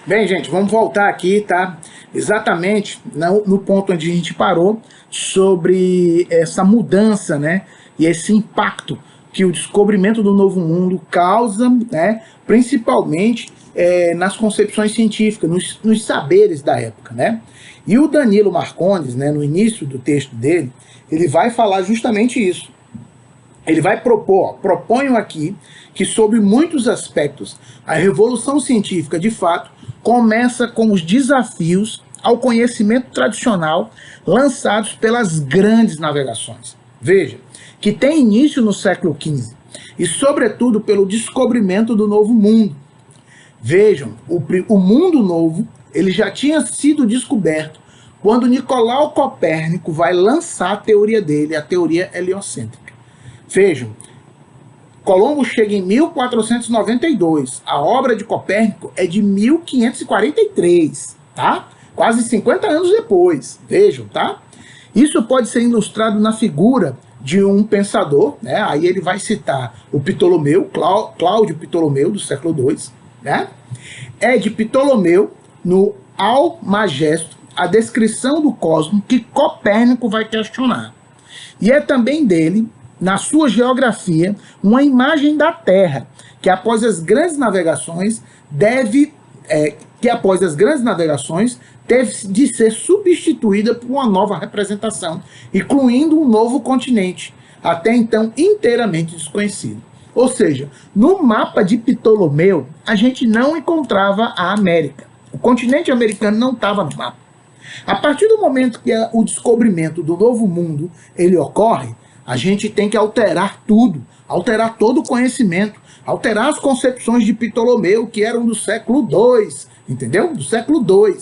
Bem, gente, vamos voltar aqui, tá? Exatamente no ponto onde a gente parou, sobre essa mudança, né? E esse impacto que o descobrimento do Novo Mundo causa, né? Principalmente nas concepções científicas, nos saberes da época, né? E o Danilo Marcondes, né, no início do texto dele, ele vai falar justamente isso. Ele vai proponho aqui que, sob muitos aspectos, a revolução científica, de fato, começa com os desafios ao conhecimento tradicional lançados pelas grandes navegações. Veja, que tem início no século XV e, sobretudo, pelo descobrimento do Novo Mundo. Vejam, o mundo novo ele já tinha sido descoberto quando Nicolau Copérnico vai lançar a teoria dele, a teoria heliocêntrica. Vejam, Colombo chega em 1492, a obra de Copérnico é de 1543, tá? Quase 50 anos depois, vejam, tá? Isso pode ser ilustrado na figura de um pensador, né? Aí ele vai citar o Ptolomeu, Cláudio Ptolomeu, do século II, né? É de Ptolomeu, no Almagesto, a descrição do cosmos que Copérnico vai questionar. E é também dele, na sua geografia, uma imagem da Terra, que após as grandes navegações deve de ser substituída por uma nova representação, incluindo um novo continente, até então inteiramente desconhecido. Ou seja, no mapa de Ptolomeu, a gente não encontrava a América. O continente americano não estava no mapa. A partir do momento que o descobrimento do Novo Mundo ele ocorre, a gente tem que alterar tudo, alterar todo o conhecimento, alterar as concepções de Ptolomeu, que eram do século II, entendeu? Do século II.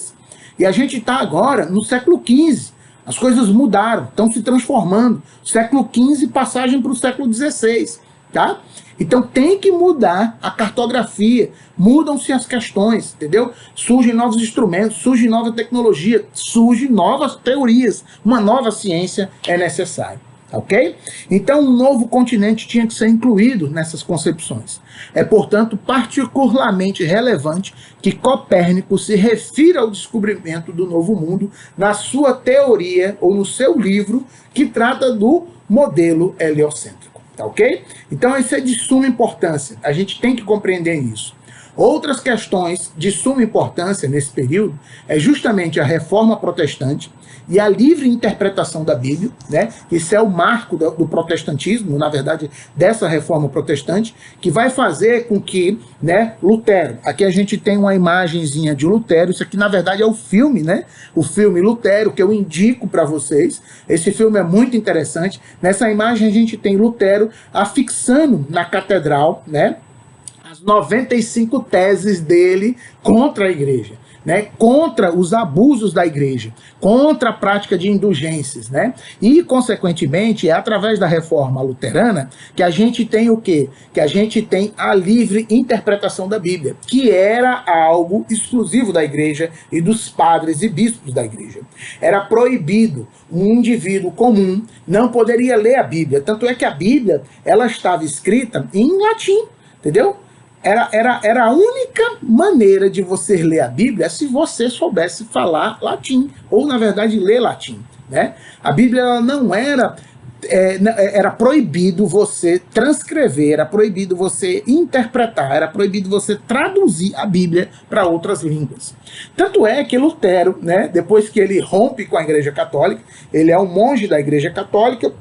E a gente está agora no século XV. As coisas mudaram, estão se transformando. Século XV, passagem para o século XVI, tá? Então tem que mudar a cartografia, mudam-se as questões, entendeu? Surgem novos instrumentos, surge nova tecnologia, surgem novas teorias, uma nova ciência é necessária. Ok? Então, um novo continente tinha que ser incluído nessas concepções. É, portanto, particularmente relevante que Copérnico se refira ao descobrimento do Novo Mundo na sua teoria, ou no seu livro, que trata do modelo heliocêntrico. Tá ok? Então, isso é de suma importância. A gente tem que compreender isso. Outras questões de suma importância nesse período é justamente a reforma protestante e a livre interpretação da Bíblia, né? Isso é o marco do protestantismo, na verdade, dessa reforma protestante, que vai fazer com que, né, Lutero, aqui a gente tem uma imagenzinha de Lutero, isso aqui na verdade é o filme, né? O filme Lutero, que eu indico para vocês. Esse filme é muito interessante. Nessa imagem a gente tem Lutero afixando na catedral, né, as 95 teses dele contra a igreja, né, contra os abusos da igreja, contra a prática de indulgências, né? E, consequentemente, é através da reforma luterana que a gente tem o quê? Que a gente tem a livre interpretação da Bíblia, que era algo exclusivo da igreja e dos padres e bispos da igreja. Era proibido, um indivíduo comum não poderia ler a Bíblia, tanto é que a Bíblia ela estava escrita em latim, entendeu? Era a única maneira de você ler a Bíblia se você soubesse falar latim, ou na verdade ler latim, né? A Bíblia ela não era, era proibido você transcrever, era proibido você interpretar, era proibido você traduzir a Bíblia para outras línguas. Tanto é que Lutero, né, depois que ele rompe com a Igreja Católica, ele é um monge da Igreja Católica,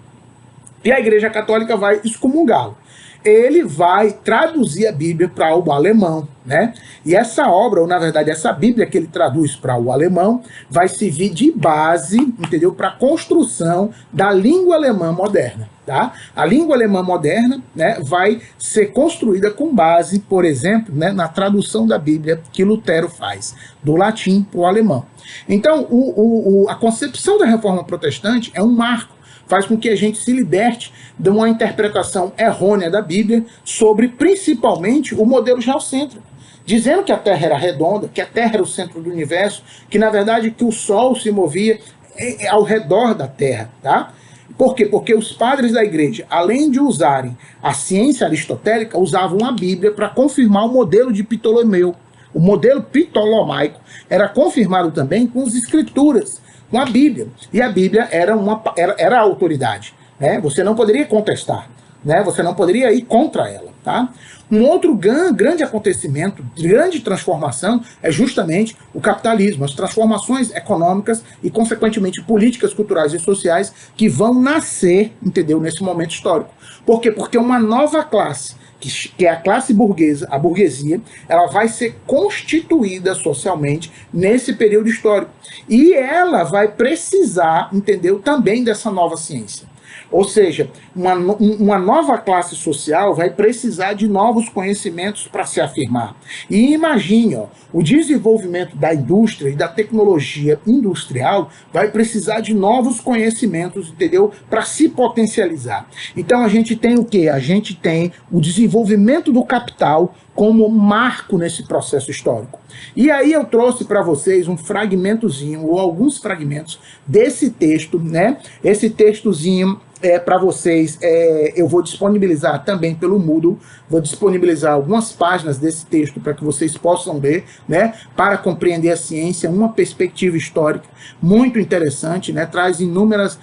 e a Igreja Católica vai excomungá-lo. Ele vai traduzir a Bíblia para o alemão, né? E essa obra, ou na verdade essa Bíblia que ele traduz para o alemão, vai servir de base, entendeu? Para a construção da língua alemã moderna, tá? A língua alemã moderna, né, vai ser construída com base, por exemplo, né, na tradução da Bíblia que Lutero faz, do latim para o alemão. Então, a concepção da Reforma Protestante é um marco, faz com que a gente se liberte de uma interpretação errônea da Bíblia sobre, principalmente, o modelo geocêntrico, dizendo que a Terra era redonda, que a Terra era o centro do universo, que, na verdade, que o Sol se movia ao redor da Terra, tá? Por quê? Porque os padres da igreja, além de usarem a ciência aristotélica, usavam a Bíblia para confirmar o modelo de Ptolomeu, O modelo ptolomaico era confirmado também com as escrituras, com a Bíblia. E a Bíblia era a autoridade, né? Você não poderia contestar, né? Você não poderia ir contra ela, tá? Um outro grande acontecimento, grande transformação, é justamente o capitalismo, as transformações econômicas e, consequentemente, políticas culturais e sociais que vão nascer, entendeu, nesse momento histórico. Por quê? Porque uma nova classe, que é a classe burguesa, a burguesia, ela vai ser constituída socialmente nesse período histórico. E ela vai precisar, entendeu, também dessa nova ciência. Ou seja, uma nova classe social vai precisar de novos conhecimentos para se afirmar. E imagine, ó, o desenvolvimento da indústria e da tecnologia industrial vai precisar de novos conhecimentos, entendeu? Para se potencializar. Então a gente tem o quê? A gente tem o desenvolvimento do capital como marco nesse processo histórico. E aí eu trouxe para vocês um fragmentozinho, ou alguns fragmentos desse texto, né? Esse textozinho para vocês, eu vou disponibilizar também pelo Moodle, vou disponibilizar algumas páginas desse texto para que vocês possam ler, né, para compreender a ciência, uma perspectiva histórica muito interessante, né, traz inúmeras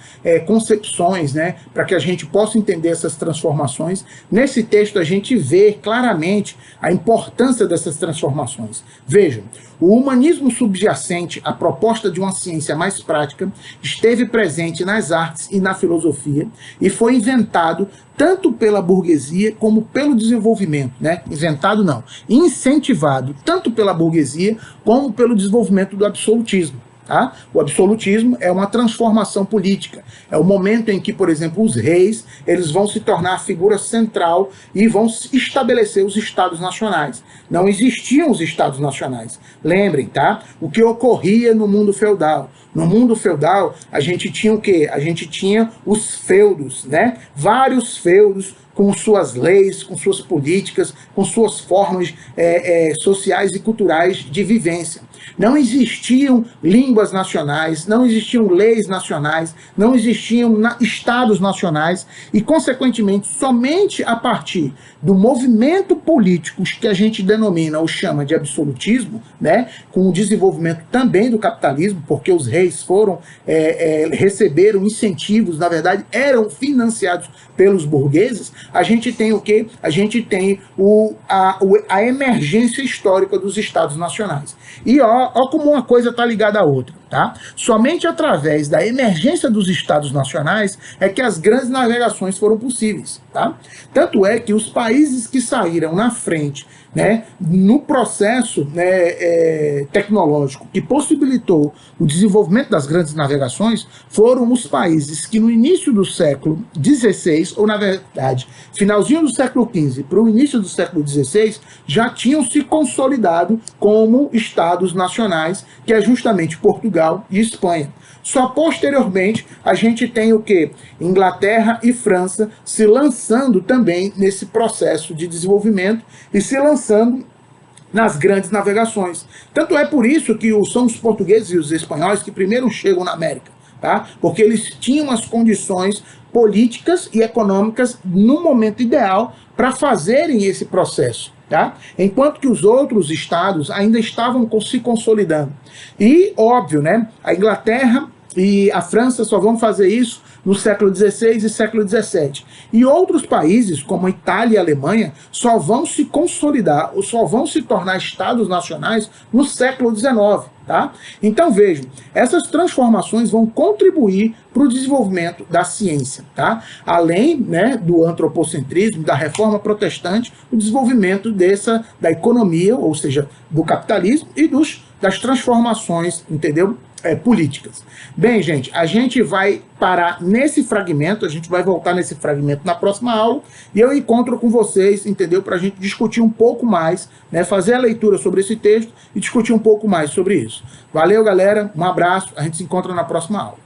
concepções, né, para que a gente possa entender essas transformações. Nesse texto a gente vê claramente a importância dessas transformações. Vejam, o humanismo subjacente à proposta de uma ciência mais prática esteve presente nas artes e na filosofia e foi inventado tanto pela burguesia como pelo desenvolvimento, né? Inventado não, incentivado tanto pela burguesia como pelo desenvolvimento do absolutismo. Tá? O absolutismo é uma transformação política, é o momento em que, por exemplo, os reis eles vão se tornar a figura central e vão estabelecer os estados nacionais. Não existiam os estados nacionais. Lembrem, tá? O que ocorria no mundo feudal. No mundo feudal, a gente tinha o quê? A gente tinha os feudos, né? Vários feudos com suas leis, com suas políticas, com suas formas sociais e culturais de vivência. Não existiam línguas nacionais, não existiam leis nacionais, não existiam estados nacionais e, consequentemente, somente a partir do movimento político que a gente denomina ou chama de absolutismo, né, com o desenvolvimento também do capitalismo, porque os reis receberam incentivos, na verdade, eram financiados pelos burgueses, a gente tem o quê? A gente tem a emergência histórica dos estados nacionais. E ó como uma coisa está ligada à outra, tá? Somente através da emergência dos estados nacionais é que as grandes navegações foram possíveis, tá? Tanto é que os países que saíram na frente, né, no processo, né, tecnológico que possibilitou o desenvolvimento das grandes navegações foram os países que no início do século XVI, ou na verdade, finalzinho do século XV para o início do século XVI, já tinham se consolidado como estados nacionais, que é justamente Portugal e Espanha. Só posteriormente a gente tem o quê? Inglaterra e França se lançando também nesse processo de desenvolvimento e se lançando nas grandes navegações. Tanto é por isso que são os portugueses e os espanhóis que primeiro chegam na América, tá? Porque eles tinham as condições políticas e econômicas no momento ideal para fazerem esse processo. Tá? Enquanto que os outros estados ainda estavam se consolidando. E, óbvio, né, a Inglaterra e a França só vão fazer isso no século XVI e século XVII. E outros países, como a Itália e a Alemanha, só vão se consolidar, ou só vão se tornar estados nacionais no século XIX. Tá? Então vejam, essas transformações vão contribuir para o desenvolvimento da ciência, tá? Além, né, do antropocentrismo, da reforma protestante, o desenvolvimento da economia, ou seja, do capitalismo e das transformações, entendeu? Políticas. Bem, gente, a gente vai parar nesse fragmento, a gente vai voltar nesse fragmento na próxima aula, e eu encontro com vocês, entendeu? Para a gente discutir um pouco mais, né? Fazer a leitura sobre esse texto e discutir um pouco mais sobre isso. Valeu, galera, um abraço, a gente se encontra na próxima aula.